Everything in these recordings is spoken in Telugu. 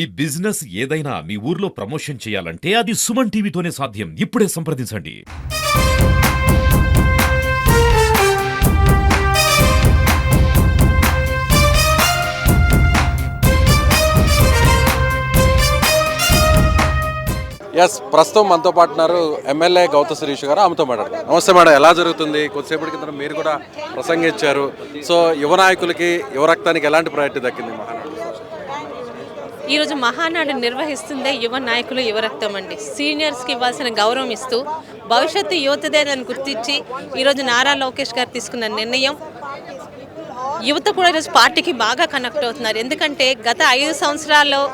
ఈ బిజినెస్ ఏదైనా మీ ఊర్లో ప్రమోషన్ చేయాలంటే అది సుమన్ టీవీతోనే సాధ్యం. ఇప్పుడే సంప్రదించండి. ఎస్ ప్రస్తుతం మనతో పాటు ఉన్నారు ఎమ్మెల్యే గౌత శిరీష్ గారు. ఆమెతో మాట్లాడతారు. నమస్తే మేడం, ఎలా జరుగుతుంది? కొద్దిసేపటి కింద మీరు కూడా ప్రసంగించారు. సో యువ నాయకులకి యువ రక్తానికి ఎలాంటి ప్రయారిటీ దక్కింది మహానాడు? ఈరోజు మహానాడు నిర్వహిస్తుందే యువ నాయకులు యువ రక్తం అండి. సీనియర్స్కి ఇవ్వాల్సిన గౌరవం ఇస్తూ భవిష్యత్తు యువతదేదని గుర్తించి ఈరోజు నారా లోకేష్ గారు తీసుకున్న నిర్ణయం యువత కూడా ఈరోజు పార్టీకి బాగా కనెక్ట్ అవుతున్నారు. ఎందుకంటే గత 5 సంవత్సరాల్లో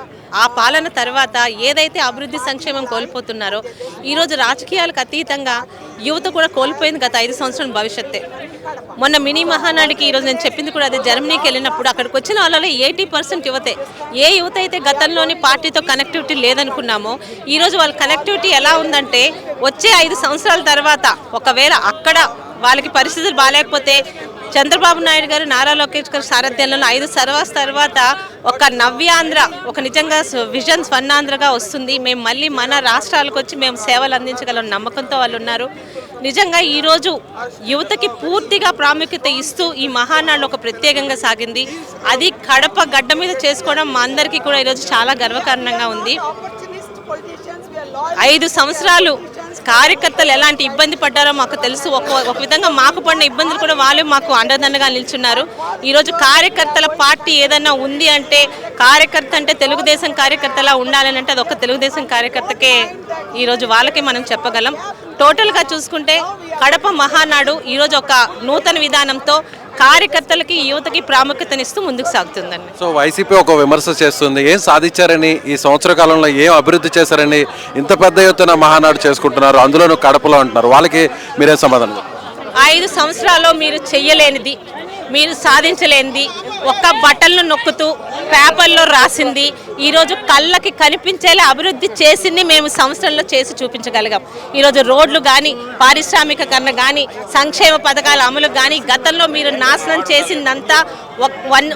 ఆ పాలన తర్వాత ఏదైతే అభివృద్ధి సంక్షేమం కోల్పోతున్నారో ఈరోజు రాజకీయాలకు అతీతంగా యువత కూడా కోల్పోయింది గత 5 సంవత్సరాల భవిష్యత్తే. మొన్న మినీ మహానాడికి ఈరోజు నేను చెప్పింది కూడా అదే. జర్మనీకి వెళ్ళినప్పుడు అక్కడికి వచ్చిన వాళ్ళలో 80% యువతే. ఏ యువత అయితే గతంలోని పార్టీతో కనెక్టివిటీ లేదనుకున్నామో ఈరోజు వాళ్ళ కనెక్టివిటీ ఎలా ఉందంటే వచ్చే 5 సంవత్సరాల తర్వాత ఒకవేళ అక్కడ వాళ్ళకి పరిస్థితులు బాగాలేకపోతే చంద్రబాబు నాయుడు గారు నారా లోకేష్ గారు సారథ్యంలో 5 సర్వాస్ తర్వాత ఒక నవ్యాంధ్ర, ఒక నిజంగా విజన్ స్వర్ణాంధ్రగా వస్తుంది. మేము మళ్ళీ మన రాష్ట్రాలకు వచ్చి మేము సేవలు అందించగలం నమ్మకంతో వాళ్ళు ఉన్నారు. నిజంగా ఈరోజు యువతకి పూర్తిగా ప్రాముఖ్యత ఇస్తూ ఈ మహానాడు ఒక ప్రత్యేకంగా సాగింది. అది కడప గడ్డ మీద చేసుకోవడం మా అందరికీ కూడా ఈరోజు చాలా గర్వకారణంగా ఉంది. 5 సంవత్సరాలు కార్యకర్తలు ఎలాంటి ఇబ్బంది పడ్డారో మాకు తెలుసు. ఒక విధంగా మాకు పడిన ఇబ్బందులు కూడా వాళ్ళు మాకు అండదండగా నిల్చున్నారు. ఈరోజు కార్యకర్తల పార్టీ ఏదన్నా ఉంది అంటే కార్యకర్త అంటే తెలుగుదేశం కార్యకర్తలా ఉండాలని అంటే అది ఒక తెలుగుదేశం కార్యకర్తకే ఈరోజు వాళ్ళకే మనం చెప్పగలం. టోటల్గా చూసుకుంటే కడప మహానాడు ఈరోజు ఒక నూతన విధానంతో కార్యకర్తలకి యువతకి ప్రాముఖ్యతనిస్తూ ముందుకు సాగుతుందండి. సో వైసీపీ ఒక విమర్శ చేస్తుంది, ఏం సాధించారని, ఈ సంవత్సర కాలంలో ఏం అభివృద్ధి చేశారని ఇంత పెద్ద ఎత్తున మహానాడు చేసుకుంటున్నారు, అందులోనూ కడపలో అంటున్నారు. వాళ్ళకి మీరే సమాధానం? 5 సంవత్సరాల్లో మీరు చెయ్యలేనిది, మీరు సాధించలేనిది, ఒక్క బటన్లు నొక్కుతూ పేపర్లో రాసింది ఈరోజు కళ్ళకి కనిపించేలా అభివృద్ధి చేసింది మేము సంవత్సరంలో చేసి చూపించగలిగాం. ఈరోజు రోడ్లు కానీ, పారిశ్రామికీకరణ కానీ, సంక్షేమ పథకాల అమలు కానీ గతంలో మీరు నాశనం చేసిందంతా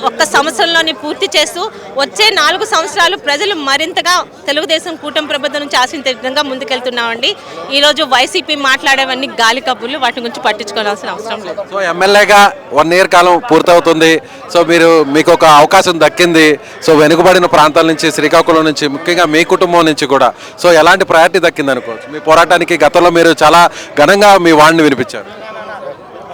ఒక్క సంవత్సరంలోనే పూర్తి చేస్తూ వచ్చే 4 సంవత్సరాలు ప్రజలు మరింతగా తెలుగుదేశం కూటమి ప్రభుత్వం నుంచి ఆశించే విధంగా ముందుకెళ్తున్నామండి. ఈరోజు వైసీపీ మాట్లాడేవన్నీ గాలి కబుర్లు, వాటి గురించి పట్టించుకోవాల్సిన అవసరం లేదు. సో ఎమ్మెల్యేగా 1 ఇయర్ కాలం పూర్తవుతుంది. సో మీకు ఒక అవకాశం దక్కింది. సో వెనుకబడిన ప్రాంతాల నుంచి, శ్రీకాకుళం నుంచి, ముఖ్యంగా మీ కుటుంబం నుంచి కూడా సో ఎలాంటి ప్రయారిటీ దక్కింది అనుకోవచ్చు? మీ పోరాటానికి గతంలో మీరు చాలా ఘనంగా మీ వాడిని వినిపించారు.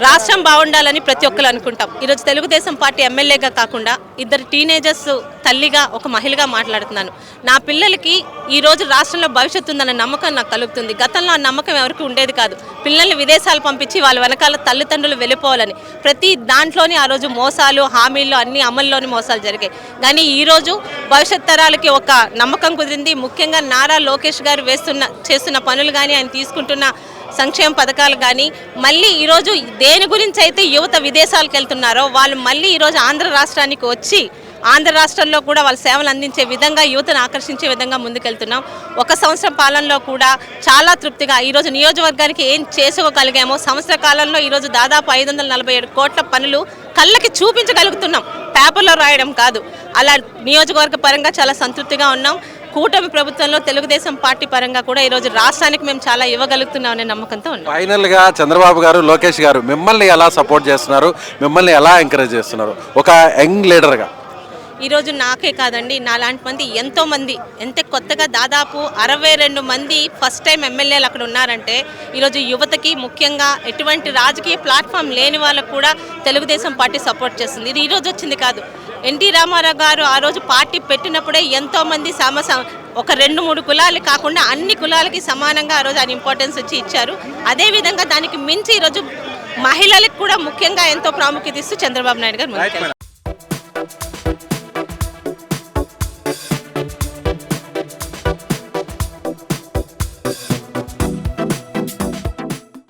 రాష్ట్రం బాగుండాలని ప్రతి ఒక్కరు అనుకుంటాం. ఈరోజు తెలుగుదేశం పార్టీ ఎమ్మెల్యేగా కాకుండా 2 టీనేజర్స్ తల్లిగా, ఒక మహిళగా మాట్లాడుతున్నాను. నా పిల్లలకి ఈరోజు రాష్ట్రంలో భవిష్యత్తు ఉందన్న నమ్మకం నాకు కలుగుతుంది. గతంలో ఆ నమ్మకం ఎవరికి ఉండేది కాదు. పిల్లల్ని విదేశాలు పంపించి వాళ్ళ వెనకాల తల్లిదండ్రులు వెళ్ళిపోవాలని ప్రతి దాంట్లోని ఆ రోజు మోసాలు, హామీలు, అన్ని అమల్లోని మోసాలు జరిగాయి. కానీ ఈరోజు భవిష్యత్ తరాలకి ఒక నమ్మకం కుదిరింది. ముఖ్యంగా నారా లోకేష్ గారు చేస్తున్న పనులు కానీ, ఆయన తీసుకుంటున్న సంక్షేమ పథకాలు కానీ, మళ్ళీ ఈరోజు దేని గురించి అయితే యువత విదేశాలకు వెళ్తున్నారో వాళ్ళు మళ్ళీ ఈరోజు ఆంధ్ర రాష్ట్రానికి వచ్చి ఆంధ్ర రాష్ట్రంలో కూడా వాళ్ళ సేవలు అందించే విధంగా యువతను ఆకర్షించే విధంగా ముందుకెళ్తున్నాం. 1 సంవత్సరం పాలనలో కూడా చాలా తృప్తిగా ఈరోజు నియోజకవర్గానికి ఏం చేసుకోగలిగామో, సంవత్సర కాలంలో ఈరోజు దాదాపు 547 కోట్ల పనులు కళ్ళకి చూపించగలుగుతున్నాం, పేపర్లో రాయడం కాదు. అలా నియోజకవర్గ పరంగా చాలా సంతృప్తిగా ఉన్నాం. కూటమి ప్రభుత్వంలో తెలుగుదేశం పార్టీ పరంగా కూడా ఈరోజు రాష్ట్రానికి మేము చాలా ఇవ్వగలుగుతున్నాం అనే నమ్మకంతో ఉన్నాం. ఫైనల్గా చంద్రబాబు గారు, లోకేష్ గారు మిమ్మల్ని ఎలా సపోర్ట్ చేస్తున్నారు, మిమ్మల్ని ఎలా ఎంకరేజ్ చేస్తున్నారు ఒక యంగ్ లీడర్గా? ఈరోజు నాకే కాదండి, నాలాంటి మంది ఎంతోమంది, కొత్తగా దాదాపు 62 మంది ఫస్ట్ టైం ఎమ్మెల్యేలు అక్కడ ఉన్నారంటే ఈరోజు యువతకి, ముఖ్యంగా ఎటువంటి రాజకీయ ప్లాట్ఫామ్ లేని వాళ్ళకు కూడా తెలుగుదేశం పార్టీ సపోర్ట్ చేస్తుంది. ఇది ఈరోజు వచ్చింది కాదు. ఎన్టీ రామారావు గారు ఆ రోజు పార్టీ పెట్టినప్పుడే ఎంతోమంది ఒక 2-3 కులాలు కాకుండా అన్ని కులాలకి సమానంగా ఆ రోజు ఆయన ఇంపార్టెన్స్ వచ్చి ఇచ్చారు. అదేవిధంగా దానికి మించి ఈరోజు మహిళలకు కూడా ముఖ్యంగా ఎంతో ప్రాముఖ్యత ఇస్తూ చంద్రబాబు నాయుడు గారు